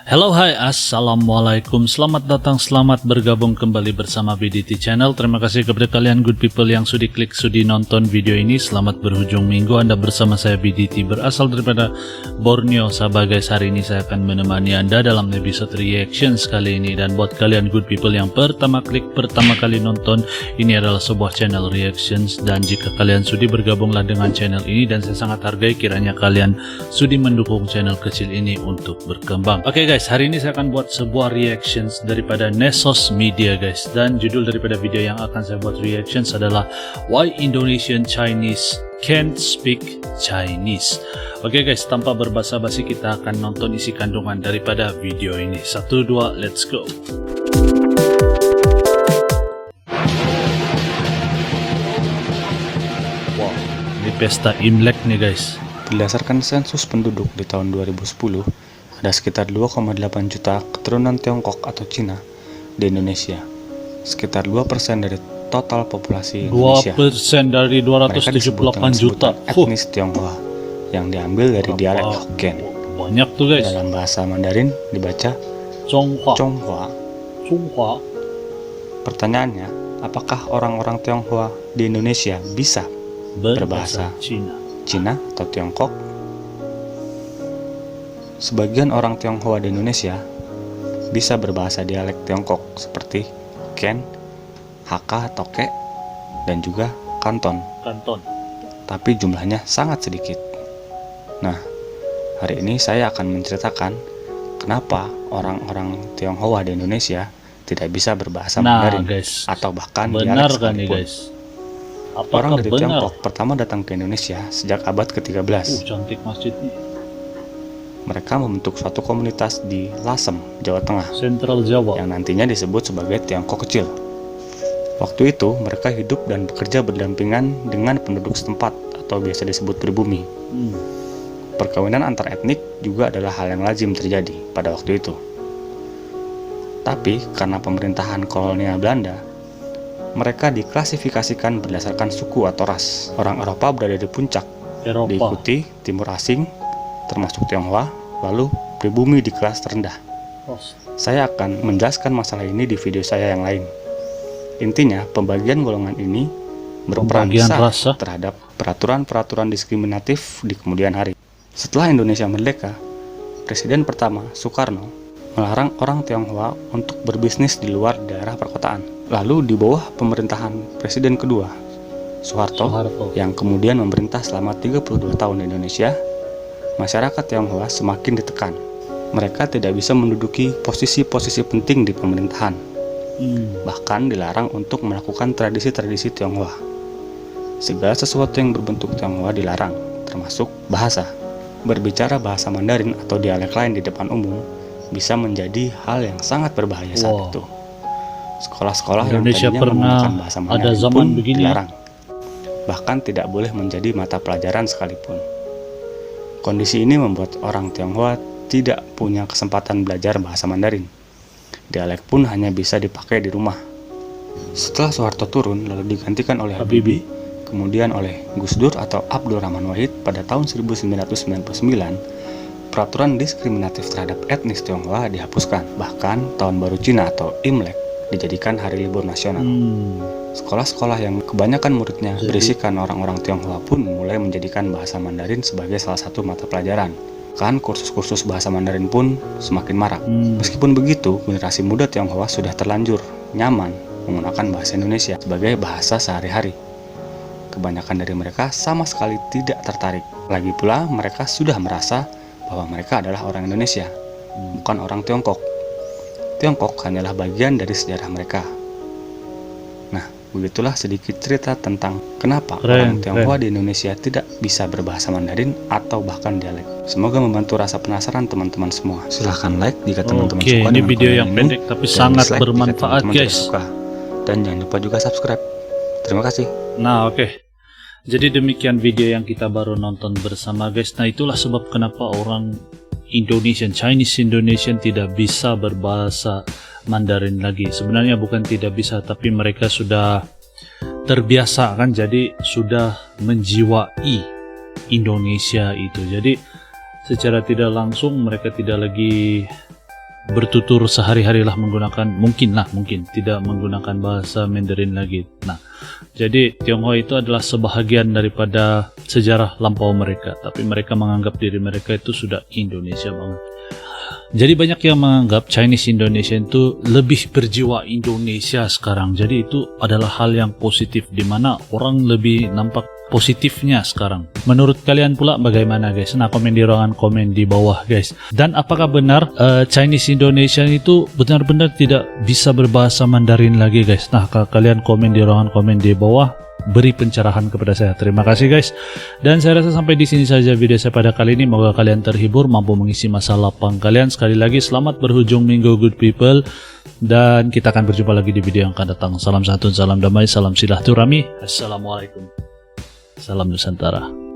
Hello, hai, assalamualaikum, selamat datang, selamat bergabung kembali bersama BDT Channel. Terima kasih kepada kalian good people yang sudi klik, sudi nonton video ini. Selamat berhujung minggu, Anda bersama saya BDT berasal daripada Borneo, Sabah guys. Hari ini saya akan menemani Anda dalam episode reactions kali ini. Dan buat kalian good people yang pertama klik, pertama kali nonton, ini adalah sebuah channel reactions. Dan jika kalian sudi bergabunglah dengan channel ini, dan saya sangat hargai kiranya kalian sudi mendukung channel kecil ini untuk berkembang. Oke guys, hari ini saya akan buat sebuah reactions daripada Nesos Media guys, dan judul daripada video yang akan saya buat reactions adalah Why Indonesian Chinese Can't Speak Chinese. Oke guys, tanpa berbasa-basi kita akan nonton isi kandungan daripada video ini. 1, 2, let's go. Wow, ini pesta Imlek nih guys. Berdasarkan sensus penduduk di tahun 2010, ada sekitar 2,8 juta keturunan Tiongkok atau Cina di Indonesia. Sekitar 2% dari total populasi Indonesia. 2% dari 278 juta. Etnis Tionghoa yang diambil dari dialek Hokkien. Banyak tuh guys. Dalam bahasa Mandarin dibaca Chonghua. Chonghua. Pertanyaannya, apakah orang-orang Tionghoa di Indonesia bisa berbahasa Cina atau Tiongkok? Sebagian orang Tionghoa di Indonesia bisa berbahasa dialek Tiongkok seperti Ken, Hakka atau Ke, dan juga Kanton. Tapi jumlahnya sangat sedikit. Nah, hari ini saya akan menceritakan kenapa orang-orang Tionghoa di Indonesia tidak bisa berbahasa Mandarin guys, atau bahkan benar dialek kan nih sekalipun. guys? Apakah Orang dari benar? Tiongkok pertama datang ke Indonesia sejak abad ke-13. Cantik masjidnya. Mereka membentuk suatu komunitas di Lasem, Jawa Tengah, Sentral Jawa, yang nantinya disebut sebagai Tiongkok Kecil. Waktu itu, mereka hidup dan bekerja berdampingan dengan penduduk setempat atau biasa disebut pribumi. Perkawinan antar etnik juga adalah hal yang lazim terjadi pada waktu itu. Tapi, karena pemerintahan kolonial Belanda, mereka diklasifikasikan berdasarkan suku atau ras. Orang Eropa berada di puncak, diikuti Timur Asing, termasuk Tionghoa, lalu pribumi di kelas terendah. Saya akan menjelaskan masalah ini di video saya yang lain. Intinya, pembagian golongan ini berperan besar terhadap peraturan-peraturan diskriminatif di kemudian hari. Setelah Indonesia merdeka, Presiden pertama, Soekarno, melarang orang Tionghoa untuk berbisnis di luar daerah perkotaan. Lalu di bawah pemerintahan Presiden kedua, Soeharto, yang kemudian memerintah selama 32 tahun di Indonesia, masyarakat Tionghoa semakin ditekan. Mereka tidak bisa menduduki posisi-posisi penting di pemerintahan. Bahkan dilarang untuk melakukan tradisi-tradisi Tionghoa. Segala sesuatu yang berbentuk Tionghoa dilarang, termasuk bahasa. Berbicara bahasa Mandarin atau dialek lain di depan umum bisa menjadi hal yang sangat berbahaya saat itu. Sekolah-sekolah yang tadinya menggunakan bahasa Mandarin pun dilarang. Bahkan tidak boleh menjadi mata pelajaran sekalipun. Kondisi ini membuat orang Tionghoa tidak punya kesempatan belajar bahasa Mandarin. Dialek pun hanya bisa dipakai di rumah. Setelah Soeharto turun lalu digantikan oleh Habibie, kemudian oleh Gus Dur atau Abdul Rahman Wahid pada tahun 1999, peraturan diskriminatif terhadap etnis Tionghoa dihapuskan. Bahkan tahun baru Cina atau Imlek dijadikan hari libur nasional. Sekolah-sekolah yang kebanyakan muridnya berisikan orang-orang Tionghoa pun mulai menjadikan bahasa Mandarin sebagai salah satu mata pelajaran. Kan kursus-kursus bahasa Mandarin pun semakin marak. Meskipun begitu, generasi muda Tionghoa sudah terlanjur nyaman menggunakan bahasa Indonesia sebagai bahasa sehari-hari. Kebanyakan dari mereka sama sekali tidak tertarik. Lagi pula mereka sudah merasa bahwa mereka adalah orang Indonesia, bukan orang Tiongkok. Tiongkok hanyalah bagian dari sejarah mereka. Nah, begitulah sedikit cerita tentang kenapa orang Tionghoa di Indonesia tidak bisa berbahasa Mandarin atau bahkan dialek. Semoga membantu rasa penasaran teman-teman semua. Silahkan like jika teman-teman suka ini video yang pendek tapi sangat bermanfaat guys. Dan jangan lupa juga subscribe. Terima kasih. Nah jadi demikian video yang kita baru nonton bersama guys. Nah itulah sebab kenapa orang Chinese Indonesian tidak bisa berbahasa Mandarin lagi. Sebenarnya bukan tidak bisa, tapi mereka sudah terbiasa kan, jadi sudah menjiwai Indonesia itu. Jadi secara tidak langsung mereka tidak lagi bertutur sehari-hari lah menggunakan, mungkin tidak menggunakan bahasa Mandarin lagi. Nah, jadi Tionghoa itu adalah sebahagian daripada sejarah lampau mereka, tapi mereka menganggap diri mereka itu sudah Indonesia banget. Jadi banyak yang menganggap Chinese Indonesian itu lebih berjiwa Indonesia sekarang. Jadi itu adalah hal yang positif, di mana orang lebih nampak positifnya sekarang. Menurut kalian pula bagaimana guys? Nah, komen di ruangan komen di bawah guys. Dan apakah benar Chinese Indonesian itu benar-benar tidak bisa berbahasa Mandarin lagi guys? Nah, kalian komen di ruangan komen di bawah, beri pencerahan kepada saya. Terima kasih guys. Dan saya rasa sampai di sini saja video saya pada kali ini. Semoga kalian terhibur, mampu mengisi masa lapang kalian. Sekali lagi selamat berhujung minggu good people. Dan kita akan berjumpa lagi di video yang akan datang. Salam santun, salam damai, salam silaturahmi. Assalamualaikum. Salam Nusantara.